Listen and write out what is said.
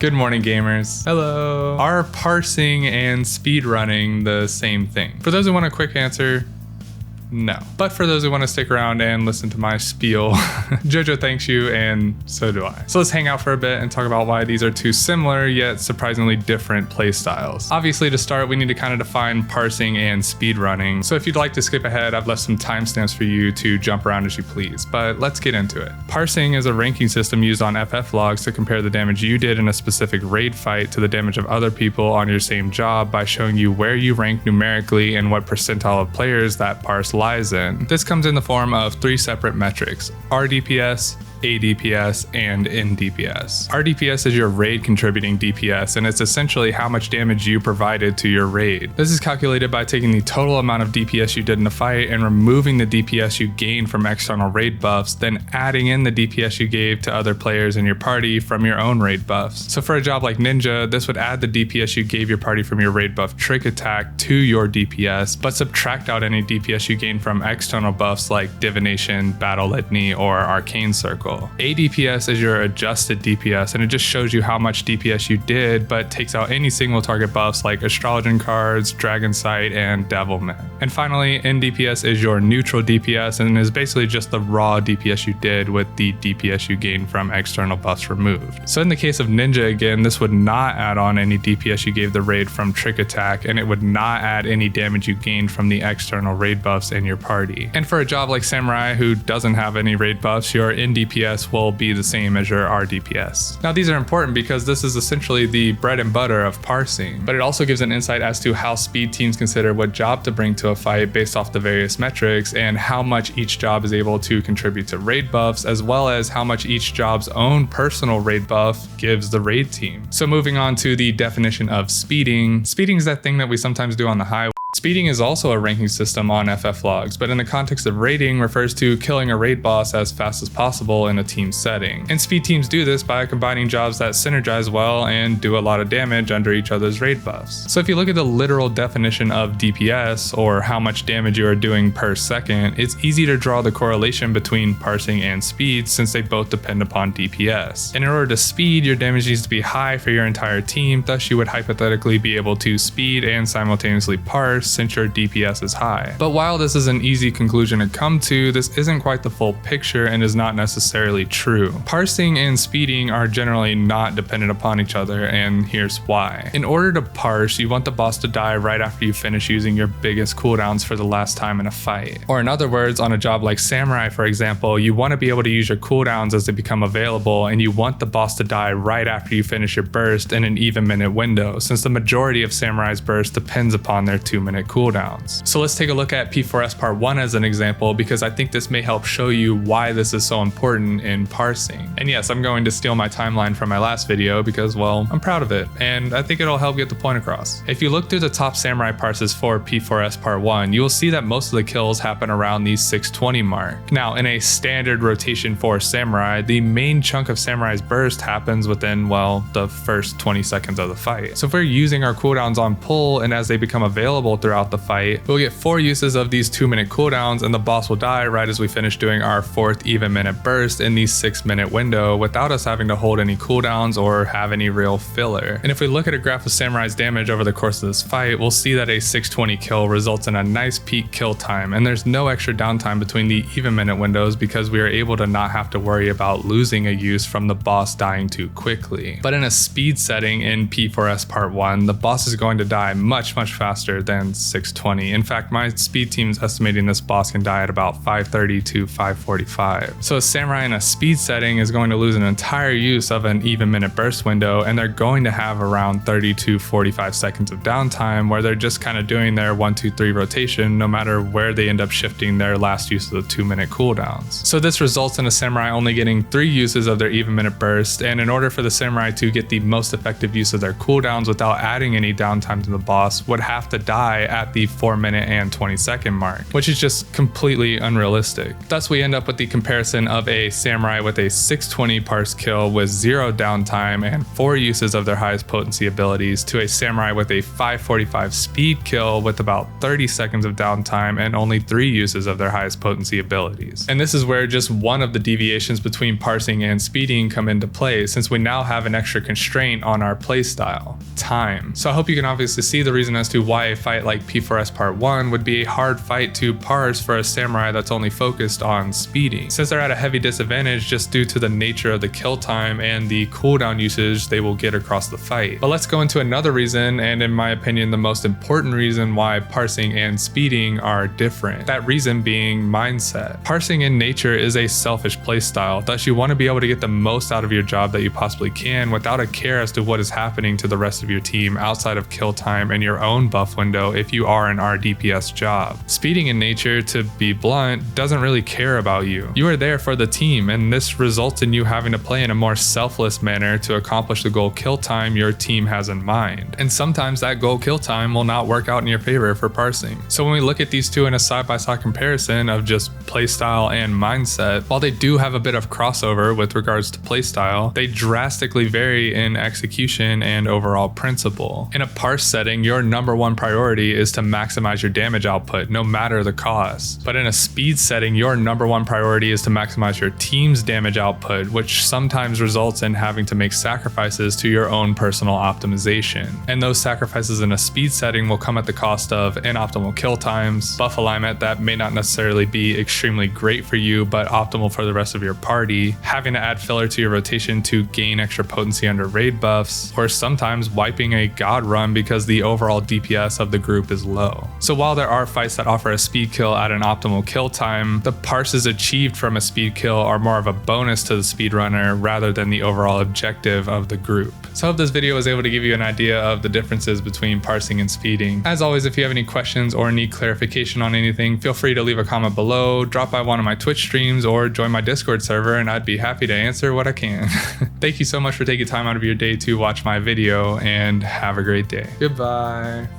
Good morning, gamers. Hello. Are parsing and speedrunning the same thing? For those who want a quick answer, no. But for those who want to stick around and listen to my spiel, Jojo thanks you, and so do I. So let's hang out for a bit and talk about why these are two similar yet surprisingly different playstyles. Obviously, to start, we need to kind of define parsing and speedrunning. So if you'd like to skip ahead, I've left some timestamps for you to jump around as you please, but let's get into it. Parsing is a ranking system used on FF logs to compare the damage you did in a specific raid fight to the damage of other people on your same job by showing you where you rank numerically and what percentile of players that parse lies in. This comes in the form of three separate metrics: RDPS, ADPS, and NDPS. RDPS is your raid contributing DPS, and it's essentially how much damage you provided to your raid. This is calculated by taking the total amount of DPS you did in the fight and removing the DPS you gained from external raid buffs, then adding in the DPS you gave to other players in your party from your own raid buffs. So for a job like Ninja, this would add the DPS you gave your party from your raid buff Trick Attack to your DPS, but subtract out any DPS you gained from external buffs like Divination, Battle Litany, or Arcane Circle. ADPS is your adjusted DPS, and it just shows you how much DPS you did, but takes out any single target buffs like Astrologian cards, Dragon Sight, and Devilman. And finally, NDPS is your neutral DPS, and is basically just the raw DPS you did with the DPS you gained from external buffs removed. So in the case of Ninja, again, this would not add on any DPS you gave the raid from Trick Attack, and it would not add any damage you gained from the external raid buffs in your party. And for a job like Samurai, who doesn't have any raid buffs, your NDPS will be the same as your RDPS. Now these are important because this is essentially the bread and butter of parsing, but it also gives an insight as to how speed teams consider what job to bring to a fight based off the various metrics, and how much each job is able to contribute to raid buffs, as well as how much each job's own personal raid buff gives the raid team. So moving on to the definition of speeding. Speeding is that thing that we sometimes do on the highway. Speeding is also a ranking system on FF logs, but in the context of raiding refers to killing a raid boss as fast as possible in a team setting. And speed teams do this by combining jobs that synergize well and do a lot of damage under each other's raid buffs. So if you look at the literal definition of DPS, or how much damage you are doing per second, it's easy to draw the correlation between parsing and speed since they both depend upon DPS. And in order to speed, your damage needs to be high for your entire team, thus you would hypothetically be able to speed and simultaneously parse since your DPS is high. But while this is an easy conclusion to come to, this isn't quite the full picture and is not necessarily true. Parsing and speeding are generally not dependent upon each other, and here's why. In order to parse, you want the boss to die right after you finish using your biggest cooldowns for the last time in a fight. Or in other words, on a job like Samurai, for example, you want to be able to use your cooldowns as they become available, and you want the boss to die right after you finish your burst in an even minute window, since the majority of Samurai's burst depends upon their 2-minute cooldowns. So let's take a look at P4S Part 1 as an example, because I think this may help show you why this is so important in parsing. And yes, I'm going to steal my timeline from my last video because, well, I'm proud of it, and I think it'll help get the point across. If you look through the top Samurai parses for P4S Part 1, you will see that most of the kills happen around the 620 mark. Now, in a standard rotation for Samurai, the main chunk of Samurai's burst happens within, well, the first 20 seconds of the fight. So if we're using our cooldowns on pull, and as they become available throughout the fight, we'll get 4 uses of these 2-minute cooldowns, and the boss will die right as we finish doing our 4th even minute burst in the 6-minute window without us having to hold any cooldowns or have any real filler. And if we look at a graph of Samurai's damage over the course of this fight, we'll see that a 620 kill results in a nice peak kill time, and there's no extra downtime between the even minute windows because we are able to not have to worry about losing a use from the boss dying too quickly. But in a speed setting in P4S Part 1, the boss is going to die much faster than 620. In fact, my speed team's estimating this boss can die at about 530 to 545. So a Samurai in a speed setting is going to lose an entire use of an even minute burst window, and they're going to have around 30 to 45 seconds of downtime where they're just kind of doing their 1-2-3 rotation no matter where they end up shifting their last use of the 2-minute cooldowns. So this results in a Samurai only getting 3 uses of their even minute burst, and in order for the Samurai to get the most effective use of their cooldowns without adding any downtime to the boss, would have to die die at the 4-minute and 20-second mark, which is just completely unrealistic. Thus, we end up with the comparison of a samurai with a 620 parse kill with 0 downtime and 4 uses of their highest potency abilities to a samurai with a 545 speed kill with about 30 seconds of downtime and only 3 uses of their highest potency abilities. And this is where just one of the deviations between parsing and speeding come into play, since we now have an extra constraint on our playstyle: time. So I hope you can obviously see the reason as to why a fight like P4S Part 1 would be a hard fight to parse for a samurai that's only focused on speeding, since they're at a heavy disadvantage just due to the nature of the kill time and the cooldown usage they will get across the fight. But let's go into another reason, and in my opinion the most important reason why parsing and speeding are different. That reason being mindset. Parsing in nature is a selfish playstyle, thus you want to be able to get the most out of your job that you possibly can without a care as to what is happening to the rest of your team outside of kill time and your own buff window if you are an RDPS job. Speeding in nature, to be blunt, doesn't really care about you. You are there for the team, and this results in you having to play in a more selfless manner to accomplish the goal kill time your team has in mind. And sometimes that goal kill time will not work out in your favor for parsing. So when we look at these two in a side-by-side comparison of just playstyle and mindset, while they do have a bit of crossover with regards to playstyle, they drastically vary in execution and overall principle. In a parse setting, your number one priority is to maximize your damage output, no matter the cost. But in a speed setting, your number one priority is to maximize your team's damage output, which sometimes results in having to make sacrifices to your own personal optimization. And those sacrifices in a speed setting will come at the cost of inoptimal kill times, buff alignment that may not necessarily be extremely great for you, but optimal for the rest of your party, having to add filler to your rotation to gain extra potency under raid buffs, or sometimes wiping a god run because the overall DPS of the group is low. So while there are fights that offer a speed kill at an optimal kill time, the parses achieved from a speed kill are more of a bonus to the speedrunner rather than the overall objective of the group. So I hope this video was able to give you an idea of the differences between parsing and speeding. As always, if you have any questions or need clarification on anything, feel free to leave a comment below, drop by one of my Twitch streams, or join my Discord server, and I'd be happy to answer what I can. Thank you so much for taking time out of your day to watch my video, and have a great day. Goodbye.